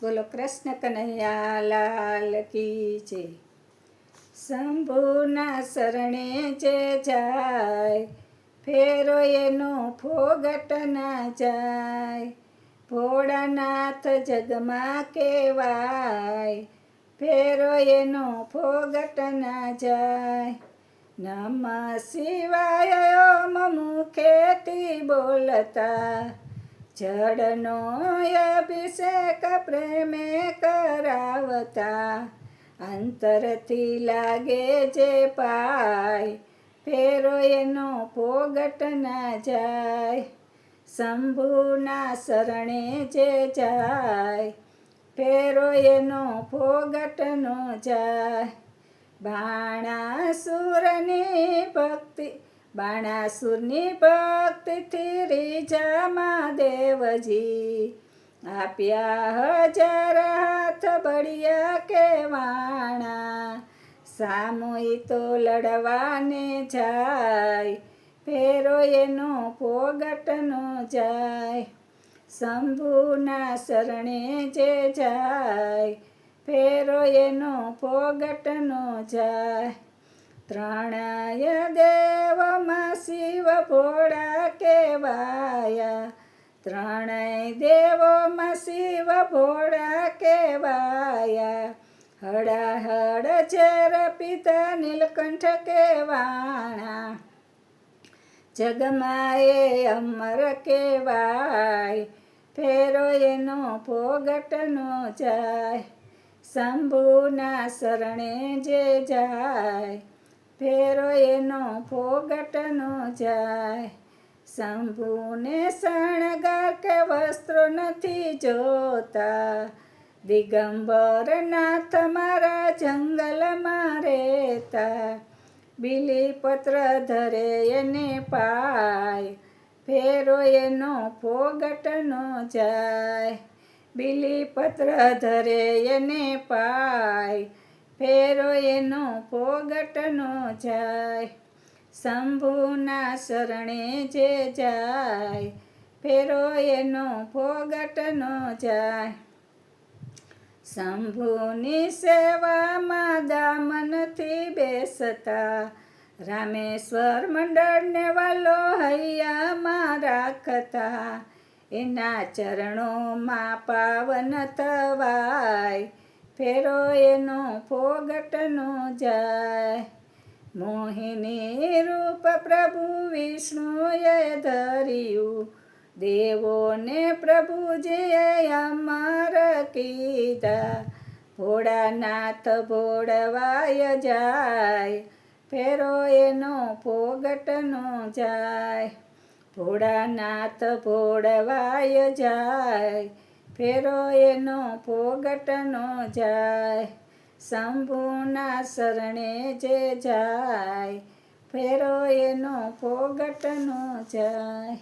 બોલો કૃષ્ણ કનૈયા લાલ કી છે. શંભુના શરણે જે જાય, ફેરો એનો ફોગટ ના જાય. ભોળાનાથ જગમાં કહેવાય, ફેરો એનો ફોગટ ના જાય. નમઃ શિવાય ઓમ મુખેથી બોલતા, જળનો અભિષેક પ્રેમે કરાવતા. અંતરથી લાગે જે પાય, ફેરો એનો ફોગટ ના જાય. શંભુના શરણે જે જાય, ફેરો એનો ફોગટ નો જાય. બાણાસુરની ભક્તિથી રીઝામાં દેવજી, આપ્યા 1000 હાથ બળિયા કેવાણા. સામુઈ તો લડવાને જાય, ફેરો એનો ફોગટ નો જાય. શંભુના શરણે જે જાય, ફેરો એનો ફોગટ નો જાય. ત્રણેય દેવમાં શિવ ભોળા કહેવાયા, ત્રણેય દેવોમાં શિવ ભોળા કહેવાયા. હળહળ ઝેર પીતા નીલકંઠ કહેવાણા, જગમાં એ અમર કહેવાય, ફેરો એનો ફોગટ નો જાય. શંભુના શરણે જે જાય, ફેરો એનો ફોગટ નો જાય. શંભુને શણગાર કે વસ્ત્રો નથી જોતા, દિગંબર નાથ મારા જંગલમાં રહેતા. બીલીપત્ર ધરે એને પાય, ફેરો એનો ફોગટ નો જાય. બીલીપત્ર ધરે એને પાય, ફેરો એનો ફોગટ નો જાય. શંભુના શરણે જે જાય, ફેરો એનો ફોગટ નો જાય. શંભુની સેવામાં દામ નથી બેસતા, રામેશ્વર મંડળને વાલો હૈયામાં રાખતા. એના ચરણોમાં પાવન થવાય, ફેરો એનો ફોગટ નો જાય. મોહિની રૂપ પ્રભુ વિષ્ણુએ ધર્યું, દેવોને પ્રભુજીએ અમર કીધા. ભોળાનાથ ભોળવાય જાય, ફેરો એનો ફોગટ નો જાય. ભોળાનાથ ભોળવાય જાય, ફેરો એનો ફોગટ નો જાય. શંભુના શરણે જે જાય, ફેરો એનો ફોગટ નો જાય.